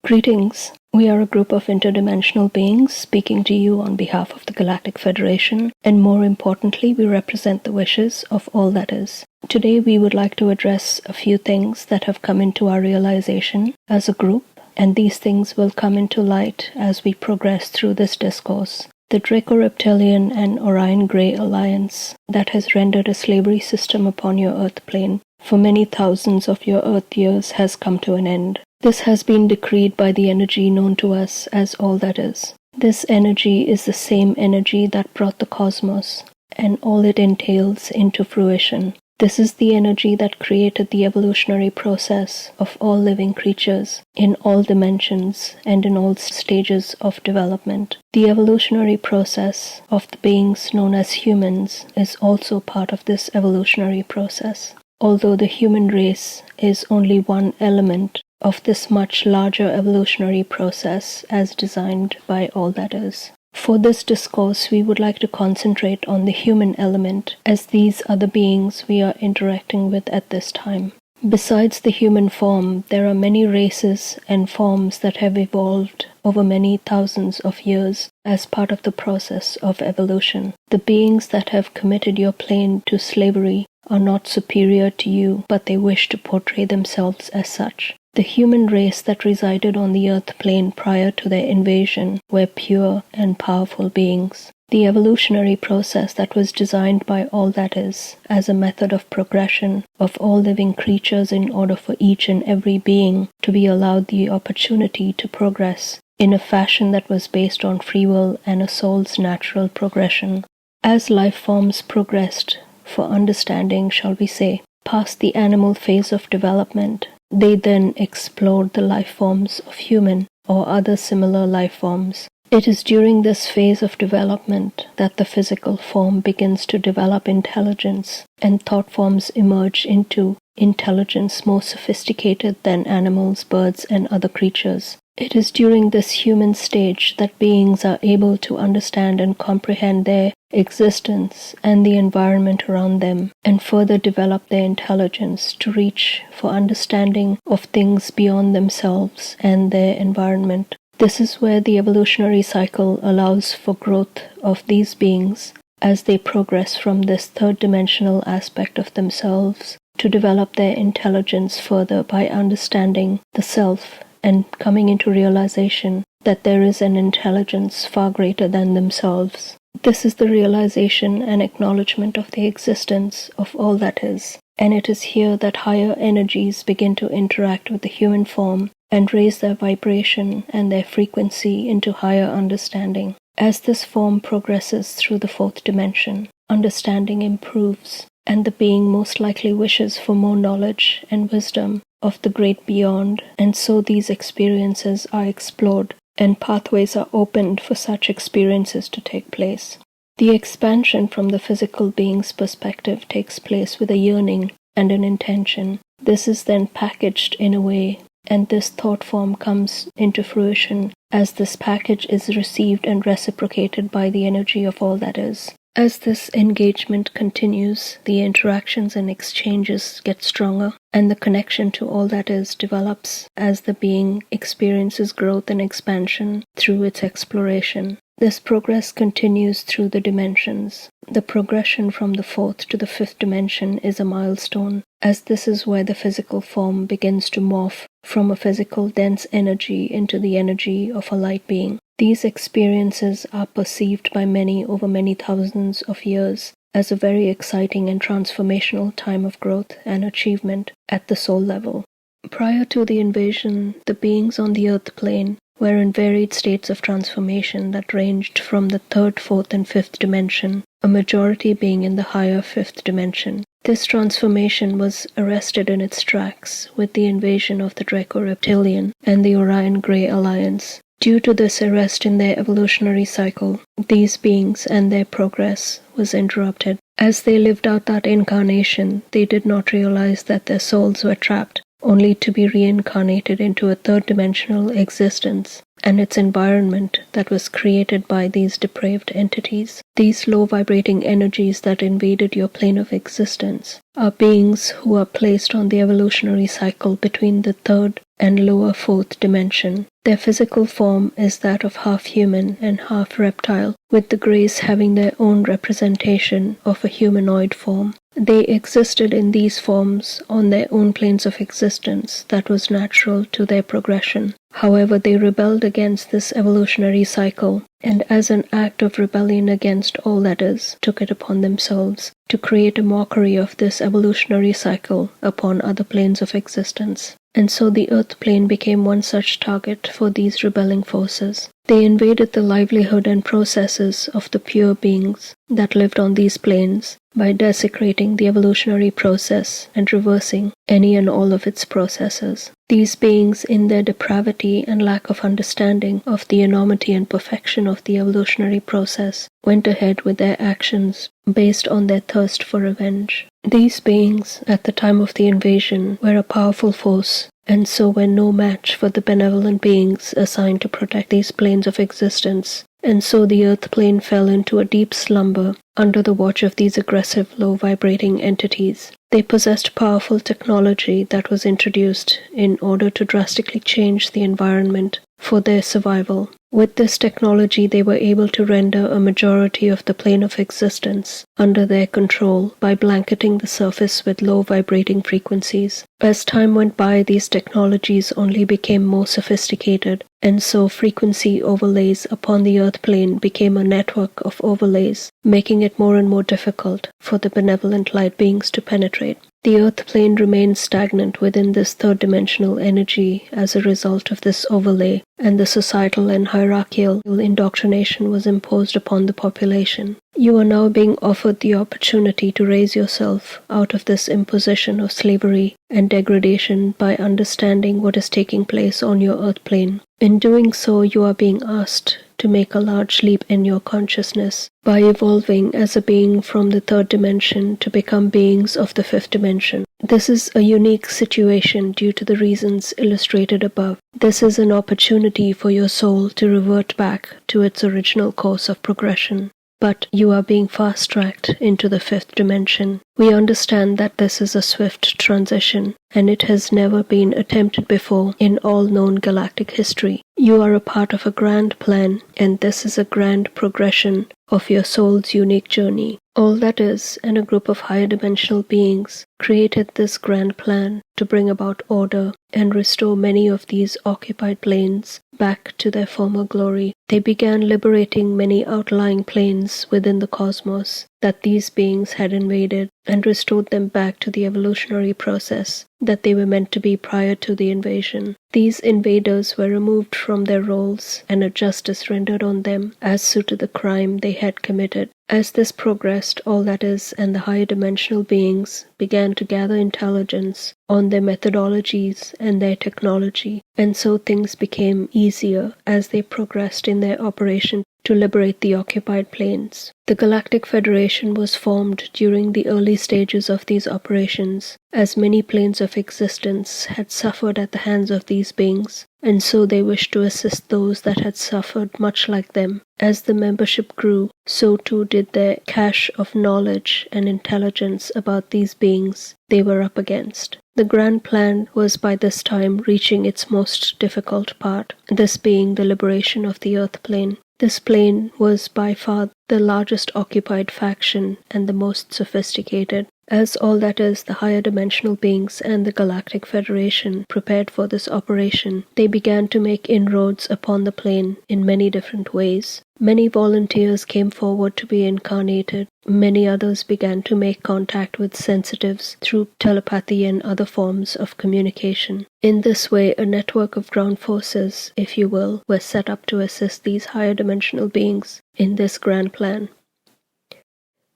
Greetings. We are a group of interdimensional beings speaking to you on behalf of the Galactic Federation, and more importantly, we represent the wishes of all that is. Today we would like to address a few things that have come into our realization as a group, and these things will come into light as we progress through this discourse. The Draco Reptilian and Orion Grey alliance that has rendered a slavery system upon your Earth plane for many thousands of your Earth years has come to an end. This has been decreed by the energy known to us as all that is. This energy is the same energy that brought the cosmos and all it entails into fruition. This is the energy that created the evolutionary process of all living creatures in all dimensions and in all stages of development. The evolutionary process of the beings known as humans is also part of this evolutionary process. Although the human race is only one element of this much larger evolutionary process as designed by all that is. For this discourse, we would like to concentrate on the human element, as these are the beings we are interacting with at this time. Besides the human form, there are many races and forms that have evolved over many thousands of years as part of the process of evolution. The beings that have committed your plane to slavery are not superior to you, but they wish to portray themselves as such. The human race that resided on the Earth plane prior to their invasion were pure and powerful beings. The evolutionary process that was designed by all that is as a method of progression of all living creatures in order for each and every being to be allowed the opportunity to progress in a fashion that was based on free will and a soul's natural progression. As life forms progressed, for understanding, shall we say, past the animal phase of development, they then explored the life forms of human or other similar life forms. It is during this phase of development that the physical form begins to develop intelligence, and thought forms emerge into intelligence more sophisticated than animals, birds, and other creatures. It is during this human stage that beings are able to understand and comprehend their existence and the environment around them, and further develop their intelligence to reach for understanding of things beyond themselves and their environment. This is where the evolutionary cycle allows for growth of these beings as they progress from this third-dimensional aspect of themselves to develop their intelligence further by understanding the self and coming into realization that there is an intelligence far greater than themselves. This is the realization and acknowledgement of the existence of all that is, and it is here that higher energies begin to interact with the human form and raise their vibration and their frequency into higher understanding. As this form progresses through the fourth dimension, understanding improves, and the being most likely wishes for more knowledge and wisdom of the great beyond, and so these experiences are explored and pathways are opened for such experiences to take place. The expansion from the physical being's perspective takes place with a yearning and an intention. This is then packaged in a way, and this thought form comes into fruition as this package is received and reciprocated by the energy of all that is. As this engagement continues, the interactions and exchanges get stronger, and the connection to all that is develops as the being experiences growth and expansion through its exploration. This progress continues through the dimensions. The progression from the fourth to the fifth dimension is a milestone, as this is where the physical form begins to morph from a physical dense energy into the energy of a light being. These experiences are perceived by many over many thousands of years as a very exciting and transformational time of growth and achievement at the soul level. Prior to the invasion, the beings on the Earth plane were in varied states of transformation that ranged from the third, fourth, and fifth dimension, a majority being in the higher fifth dimension. This transformation was arrested in its tracks with the invasion of the Draco Reptilian and the Orion Grey alliance. Due to this arrest in their evolutionary cycle, these beings and their progress was interrupted. As they lived out that incarnation, they did not realize that their souls were trapped, only to be reincarnated into a third-dimensional existence and its environment that was created by these depraved entities. These low-vibrating energies that invaded your plane of existence are beings who are placed on the evolutionary cycle between the third and lower fourth dimension. Their physical form is that of half human and half reptile, with the Greys having their own representation of a humanoid form. They existed in these forms on their own planes of existence that was natural to their progression. However, they rebelled against this evolutionary cycle, and as an act of rebellion against all that is, took it upon themselves to create a mockery of this evolutionary cycle upon other planes of existence. And so the Earth plane became one such target for these rebelling forces. They invaded the livelihood and processes of the pure beings that lived on these planes by desecrating the evolutionary process and reversing any and all of its processes. These beings, in their depravity and lack of understanding of the enormity and perfection of the evolutionary process, went ahead with their actions based on their thirst for revenge. These beings, at the time of the invasion, were a powerful force, and so were no match for the benevolent beings assigned to protect these planes of existence. And so the Earth plane fell into a deep slumber under the watch of these aggressive, low-vibrating entities. They possessed powerful technology that was introduced in order to drastically change the environment for their survival. With this technology, they were able to render a majority of the plane of existence under their control by blanketing the surface with low-vibrating frequencies. As time went by, these technologies only became more sophisticated, and so frequency overlays upon the Earth plane became a network of overlays, making it more and more difficult for the benevolent light beings to penetrate. The Earth plane remained stagnant within this third-dimensional energy as a result of this overlay, and the societal and hierarchical indoctrination was imposed upon the population. You are now being offered the opportunity to raise yourself out of this imposition of slavery and degradation by understanding what is taking place on your Earth plane. In doing so, you are being asked to make a large leap in your consciousness by evolving as a being from the third dimension to become beings of the fifth dimension. This is a unique situation due to the reasons illustrated above. This is an opportunity for your soul to revert back to its original course of progression. But you are being fast-tracked into the fifth dimension. We understand that this is a swift transition, and it has never been attempted before in all known galactic history. You are a part of a grand plan, and this is a grand progression of your soul's unique journey. All that is, and a group of higher dimensional beings created this grand plan to bring about order and restore many of these occupied planes back to their former glory. They began liberating many outlying planes within the cosmos that these beings had invaded and restored them back to the evolutionary process that they were meant to be prior to the invasion. These invaders were removed from their roles and a justice rendered on them as suited the crime they had committed. As this progressed, all that is, and the higher dimensional beings began to gather intelligence on their methodologies and their technology, and so things became easier as they progressed in their operation to liberate the occupied planes. The Galactic Federation was formed during the early stages of these operations, as many planes of existence had suffered at the hands of these beings, and so they wished to assist those that had suffered much like them. As the membership grew, so too did their cache of knowledge and intelligence about these beings they were up against. The grand plan was by this time reaching its most difficult part, this being the liberation of the Earth plane. This plane was by far the largest occupied faction and the most sophisticated. As all that is, the higher dimensional beings and the Galactic Federation prepared for this operation, they began to make inroads upon the plane in many different ways. Many volunteers came forward to be incarnated. Many others began to make contact with sensitives through telepathy and other forms of communication. In this way, a network of ground forces, if you will, were set up to assist these higher dimensional beings in this grand plan.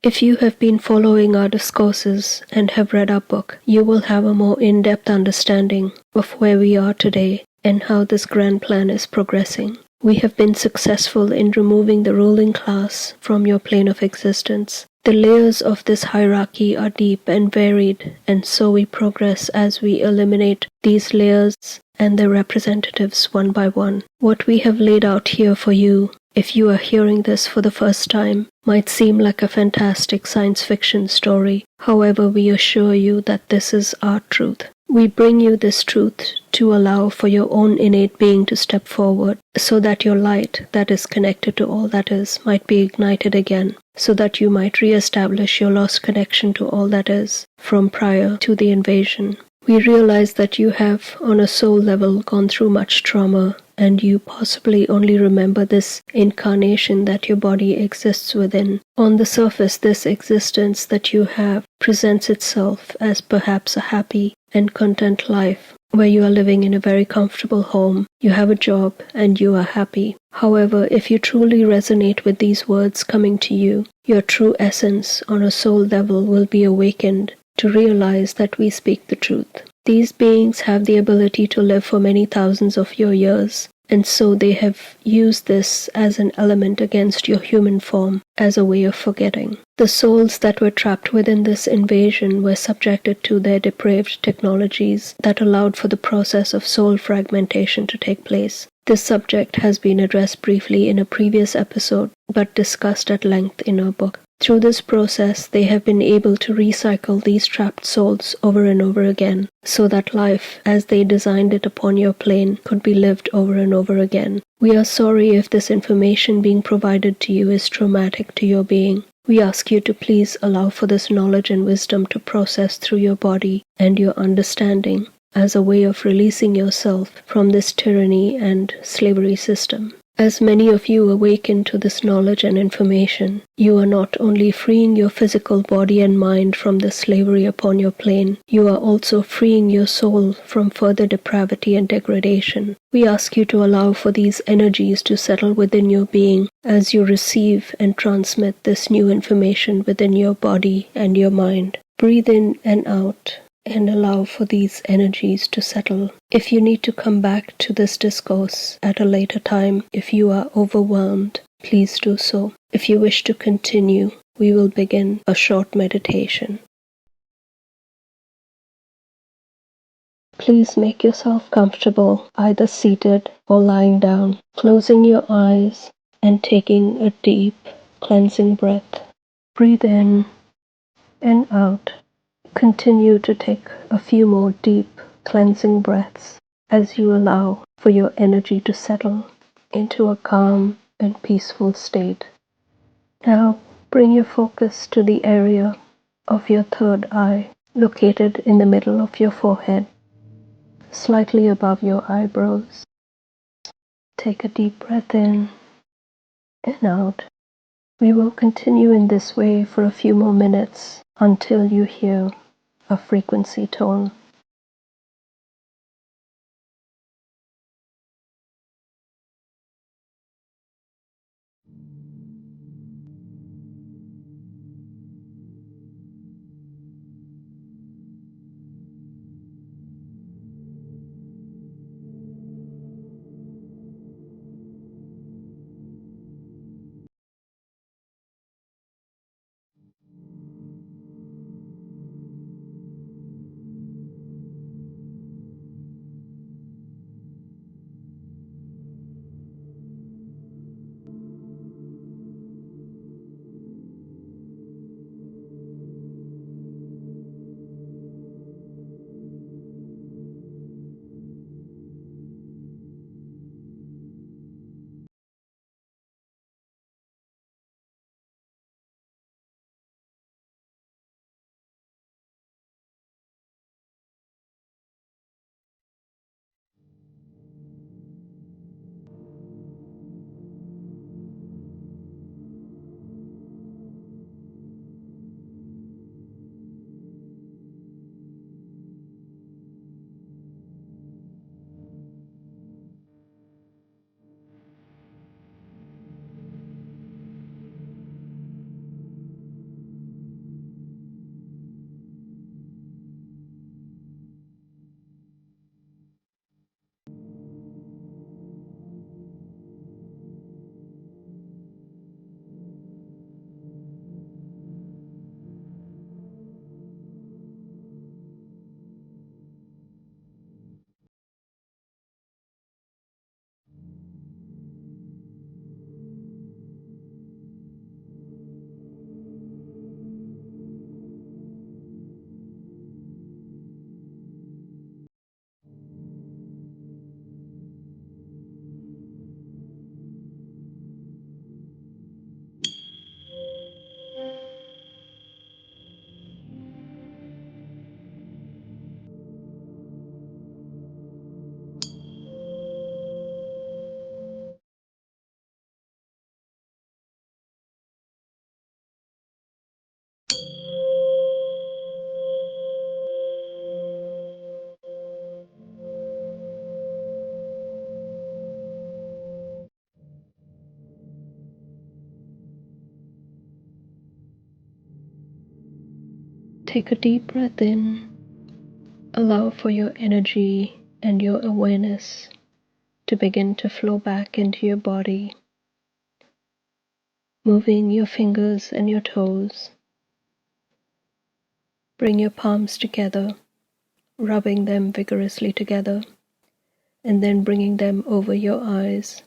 If you have been following our discourses and have read our book, you will have a more in-depth understanding of where we are today and how this grand plan is progressing. We have been successful in removing the ruling class from your plane of existence. The layers of this hierarchy are deep and varied, and so we progress as we eliminate these layers and their representatives one by one. What we have laid out here for you, if you are hearing this for the first time, might seem like a fantastic science fiction story. However, we assure you that this is our truth. We bring you this truth to allow for your own innate being to step forward, so that your light that is connected to all that is might be ignited again, so that you might re-establish your lost connection to all that is from prior to the invasion. We realize that you have, on a soul level, gone through much trauma, and you possibly only remember this incarnation that your body exists within. On the surface, this existence that you have presents itself as perhaps a happy and content life, where you are living in a very comfortable home, you have a job, and you are happy. However, if you truly resonate with these words coming to you, your true essence on a soul level will be awakened to realize that we speak the truth. These beings have the ability to live for many thousands of your years, and so they have used this as an element against your human form, as a way of forgetting. The souls that were trapped within this invasion were subjected to their depraved technologies that allowed for the process of soul fragmentation to take place. This subject has been addressed briefly in a previous episode, but discussed at length in our book. Through this process, they have been able to recycle these trapped souls over and over again, so that life, as they designed it upon your plane, could be lived over and over again. We are sorry if this information being provided to you is traumatic to your being. We ask you to please allow for this knowledge and wisdom to process through your body and your understanding as a way of releasing yourself from this tyranny and slavery system. As many of you awaken to this knowledge and information, you are not only freeing your physical body and mind from the slavery upon your plane, you are also freeing your soul from further depravity and degradation. We ask you to allow for these energies to settle within your being as you receive and transmit this new information within your body and your mind. Breathe in and out, and allow for these energies to settle. If you need to come back to this discourse at a later time, if you are overwhelmed, please do so. If you wish to continue, we will begin a short meditation. Please make yourself comfortable, either seated or lying down, closing your eyes and taking a deep, cleansing breath. Breathe in and out. Continue to take a few more deep, cleansing breaths as you allow for your energy to settle into a calm and peaceful state. Now, bring your focus to the area of your third eye, located in the middle of your forehead, slightly above your eyebrows. Take a deep breath in and out. We will continue in this way for a few more minutes until you hear a frequency tone. Take a deep breath in. Allow for your energy and your awareness to begin to flow back into your body, moving your fingers and your toes. Bring your palms together, rubbing them vigorously together, and then bringing them over your eyes.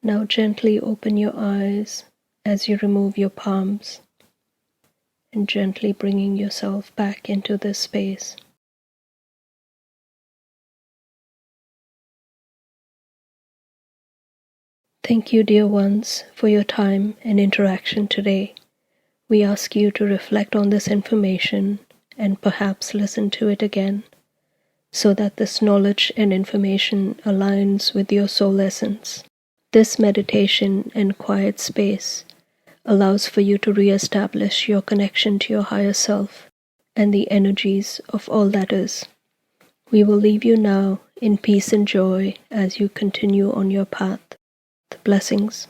Now gently open your eyes as you remove your palms, and gently bringing yourself back into this space. Thank you, dear ones, for your time and interaction today. We ask you to reflect on this information and perhaps listen to it again, so that this knowledge and information aligns with your soul essence. This meditation and quiet space allows for you to re-establish your connection to your higher self and the energies of all that is. We will leave you now in peace and joy as you continue on your path. Blessings.